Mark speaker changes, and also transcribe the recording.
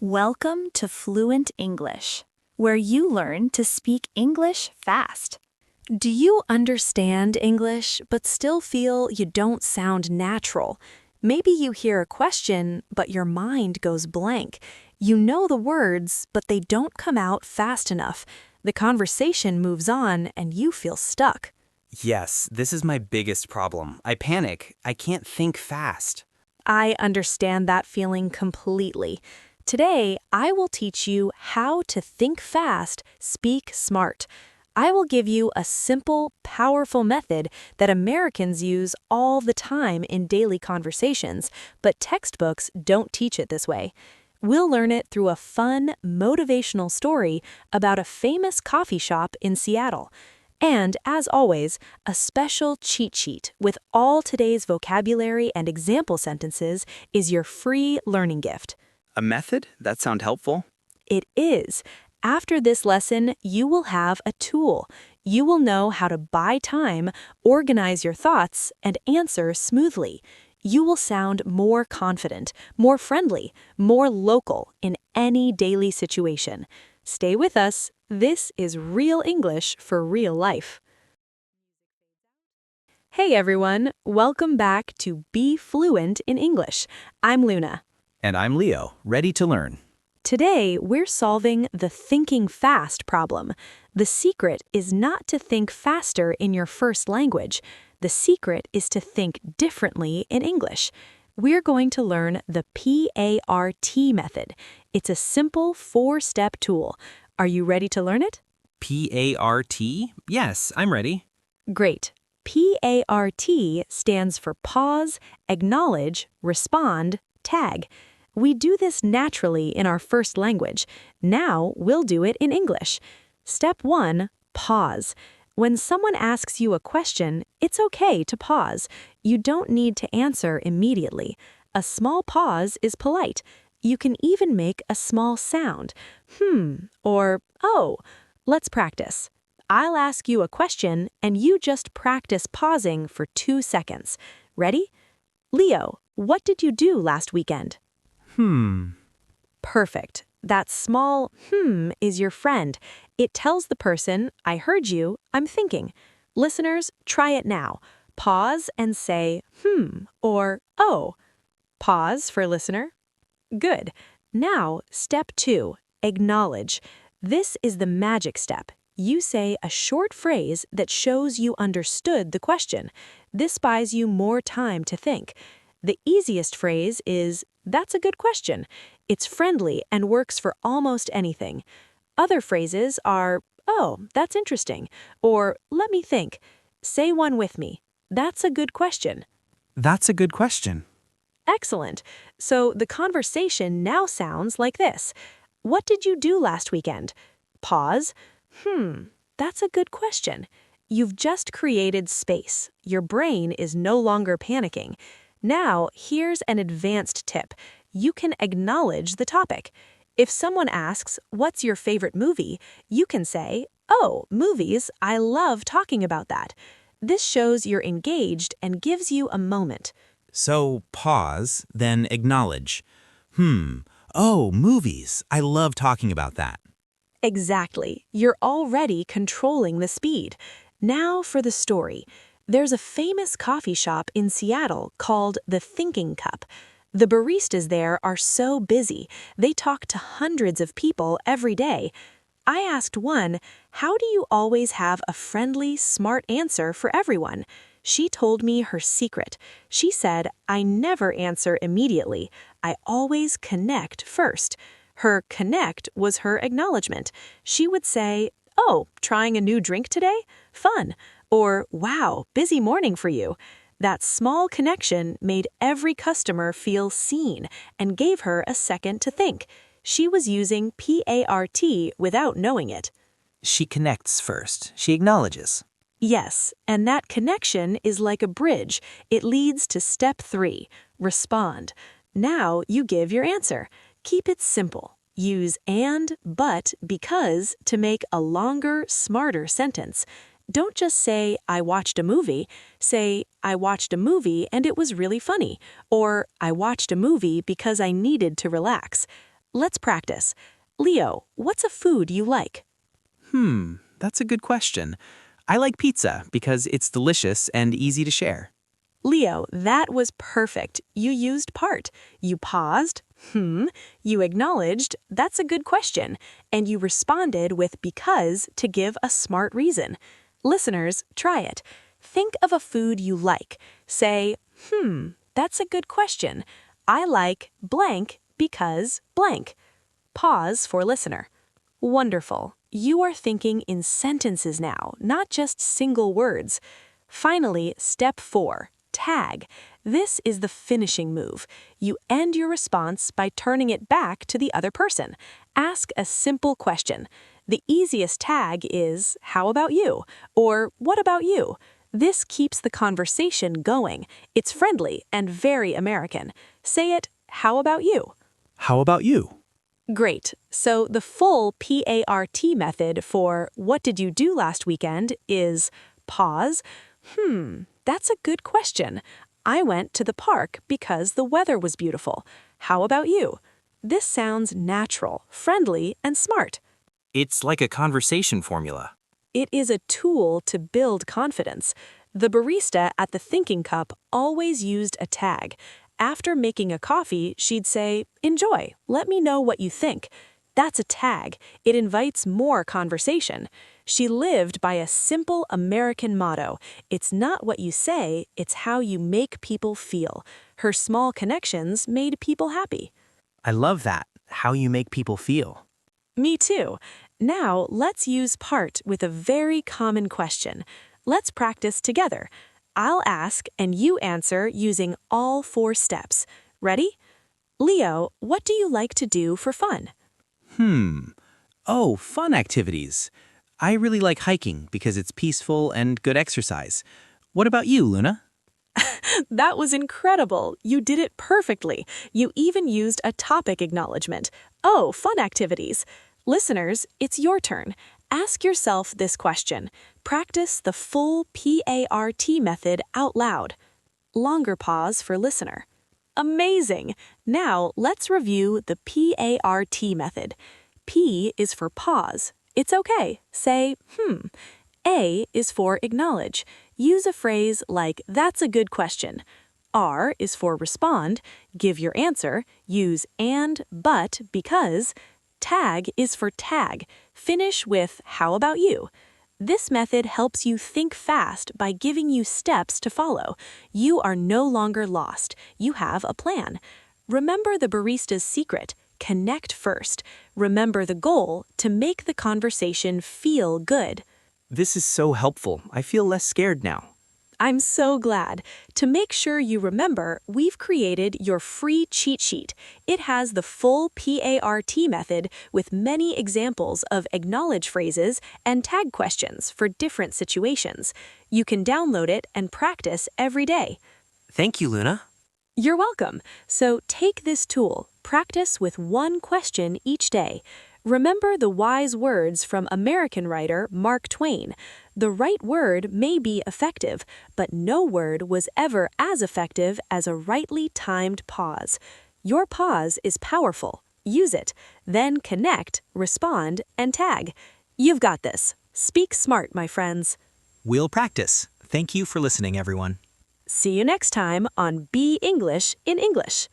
Speaker 1: Welcome to Fluent English, where you learn to speak English fast. Do you understand English but still feel you don't sound natural? Maybe you hear a question, but your mind goes blank. You know the words, but they don't come out fast enough. The conversation moves on and you feel stuck.
Speaker 2: Yes, this is my biggest problem. I panic. I can't think fast.
Speaker 1: I understand that feeling completely. Today, I will teach you how to think fast, speak smart. I will give you a simple, powerful method that Americans use all the time in daily conversations, but textbooks don't teach it this way. We'll learn it through a fun, motivational story about a famous coffee shop in Seattle. And, as always, a special cheat sheet with all today's vocabulary and example sentences is your free learning gift.
Speaker 2: A method? That sound helpful?
Speaker 1: It is. After this lesson, you will have a tool. You will know how to buy time, organize your thoughts, and answer smoothly. You will sound more confident, more friendly, more local in any daily situation. Stay with us. This is real English for real life. Hey everyone, welcome back to Be Fluent in English. I'm Luna.
Speaker 2: And I'm Leo, ready to learn.
Speaker 1: Today, we're solving the thinking fast problem. The secret is not to think faster in your first language. The secret is to think differently in English. We're going to learn the P.A.R.T method. It's a simple 4-step tool. Are you ready to learn it?
Speaker 2: P.A.R.T? Yes, I'm ready.
Speaker 1: Great. P.A.R.T stands for pause, acknowledge, respond, tag. We do this naturally in our first language. Now we'll do it in English. Step 1, pause. When someone asks you a question, it's okay to pause. You don't need to answer immediately. A small pause is polite. You can even make a small sound, or oh. Let's practice. I'll ask you a question and you just practice pausing for 2 seconds. Ready? Leo, what did you do last weekend? Perfect. That small is your friend. It tells the person, I heard you, I'm thinking. Listeners, try it now. Pause and say or oh. Pause for listener. Good. Now, step 2, acknowledge. This is the magic step. You say a short phrase that shows you understood the question. This buys you more time to think. The easiest phrase is, that's a good question. It's friendly and works for almost anything. Other phrases are, oh, that's interesting, or let me think. Say one with me. That's a good question.
Speaker 2: That's a good question.
Speaker 1: Excellent. So the conversation now sounds like this. What did you do last weekend? Pause. That's a good question. You've just created space. Your brain is no longer panicking. Now, here's an advanced tip. You can acknowledge the topic. If someone asks, what's your favorite movie? You can say, oh, movies, I love talking about that. This shows you're engaged and gives you a moment.
Speaker 3: So pause, then acknowledge. Oh, movies. I love talking about that.
Speaker 1: Exactly. You're already controlling the speed. Now for the story. There's a famous coffee shop in Seattle called the Thinking Cup. The baristas there are so busy. They talk to hundreds of people every day. I asked one, how do you always have a friendly, smart answer for everyone? She told me her secret. She said, I never answer immediately. I always connect first. Her connect was her acknowledgement. She would say, oh, trying a new drink today? Fun. Or, wow, busy morning for you. That small connection made every customer feel seen and gave her a second to think. She was using P.A.R.T without knowing it.
Speaker 3: She connects first. She acknowledges.
Speaker 1: Yes, and that connection is like a bridge. It leads to step 3, respond. Now you give your answer. Keep it simple. Use and, but, because to make a longer, smarter sentence. Don't just say, I watched a movie. Say, I watched a movie and it was really funny. Or, I watched a movie because I needed to relax. Let's practice. Leo, what's a food you like?
Speaker 2: That's a good question. I like pizza because it's delicious and easy to share.
Speaker 1: Leo, that was perfect. You used part. You paused. You acknowledged. That's a good question. And you responded with because to give a smart reason. Listeners, try it. Think of a food you like. Say, that's a good question. I like blank because blank. Pause for listener. Wonderful. You are thinking in sentences now, not just single words. Finally, step 4, tag. This is the finishing move. You end your response by turning it back to the other person. Ask a simple question. The easiest tag is, how about you? Or what about you? This keeps the conversation going. It's friendly and very American. Say it, how about you?
Speaker 2: How about you?
Speaker 1: Great. So the full P.A.R.T method for what did you do last weekend is pause. That's a good question. I went to the park because the weather was beautiful. How about you? This sounds natural, friendly, and smart.
Speaker 2: It's like a conversation formula.
Speaker 1: It is a tool to build confidence. The barista at the Thinking Cup always used a tag. After making a coffee, she'd say, "Enjoy, let me know what you think." That's a tag. It invites more conversation. She lived by a simple American motto. It's not what you say, it's how you make people feel. Her small connections made people happy.
Speaker 2: I love that, how you make people feel.
Speaker 1: Me too. Now, let's use part with a very common question. Let's practice together. I'll ask and you answer using all 4 steps. Ready? Leo, what do you like to do for fun?
Speaker 2: Oh, fun activities. I really like hiking because it's peaceful and good exercise. What about you, Luna?
Speaker 1: That was incredible. You did it perfectly. You even used a topic acknowledgement. Oh, fun activities. Listeners, it's your turn. Ask yourself this question. Practice the full P.A.R.T method out loud. Longer pause for listener. Amazing! Now let's review the P.A.R.T method. P is for pause. It's okay. Say, A is for acknowledge. Use a phrase like, that's a good question. R is for respond. Give your answer. Use and, but, because. Tag is for tag. Finish with, how about you? This method helps you think fast by giving you steps to follow. You are no longer lost. You have a plan. Remember the barista's secret. Connect first. Remember the goal to make the conversation feel good.
Speaker 2: This is so helpful. I feel less scared now.
Speaker 1: I'm so glad. To make sure you remember, we've created your free cheat sheet. It has the full P.A.R.T method with many examples of acknowledge phrases and tag questions for different situations. You can download it and practice every day.
Speaker 2: Thank you, Luna.
Speaker 1: You're welcome. So take this tool, practice with one question each day. Remember the wise words from American writer Mark Twain. The right word may be effective, but no word was ever as effective as a rightly timed pause. Your pause is powerful. Use it. Then connect, respond, and tag. You've got this. Speak smart, my friends.
Speaker 3: We'll practice. Thank you for listening, everyone.
Speaker 1: See you next time on Be English in English.